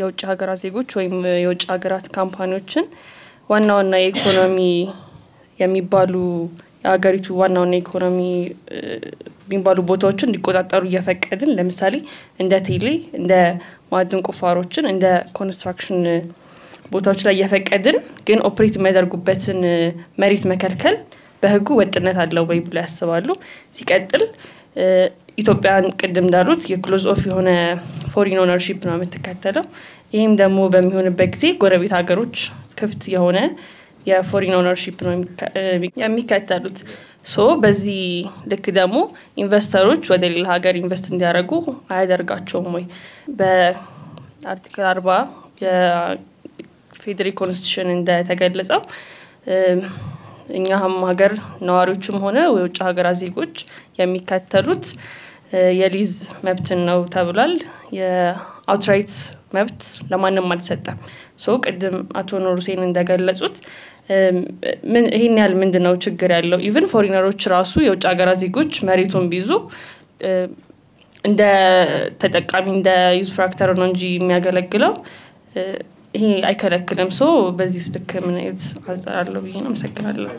የውጭ ሀገራት ዜጎች ወይም የውጭ ሀገራት ካምፓኒዎችን ዋናውና የኢኮኖሚ የሚባሉ የሀገሪቱ ዋናውና ኢኮኖሚ የሚባሉ ቦታዎችን እንዲቆጣጠሩ እየፈቀድን ለምሳሌ እንደ ቴሌ እንደ ማዕድን ቁፋሮችን እንደ ኮንስትራክሽን ቦታዎች ላይ እየፈቀድን ግን ኦፕሬት የሚያደርጉበትን መሬት መከልከል በህጉ ወጥነት አለው ወይ ብለው ያስባሉ ሲቀጥል ኢትዮጵያን ቀደም እንዳሉት የክሎዝ ኦፍ የሆነ ፎሪን ኦነርሺፕ ነው የምትከተለው ይሄም ደግሞ በሚሆንበት ጊዜ ጎረቤት ሀገሮች ክፍት የሆነ የፎሪን ኦነርሺፕ ነው የሚከተሉት ሶ በዚህ ልክ ደግሞ ኢንቨስተሮች ወደ ሌላ ሀገር ኢንቨስት እንዲያደርጉ አያደርጋቸውም ወይ በአርቲክል 40 የፌደራል ኮንስቲቱሽን እንደተገለጸው እኛም ሀገር ነዋሪዎችም ሆነ የውጭ ሀገር ዜጎች የሚከተሉት የሊዝ መብት ነው ተብሏል የአውትራይት መብት ለማንም አልተሰጠም ሶ ቀደም አቶ ኑር ሁሴን እንደገለጹት ምን ይሄን ያህል ምንድነው ችግር ያለው ኢቭን ፎሪነሮች ራሱ የውጭ ሀገር ዜጎች መሬቱን ቢይዙ እንደ ተጠቃሚ እንደ ዩዝ ፍራክተር ነው እንጂ የሚያገለግለው ይሄ አይከለክልም ሶ በዚህ ልክ ምን አይነት አንፃር አለው ብዬ ነው መስከራለሁ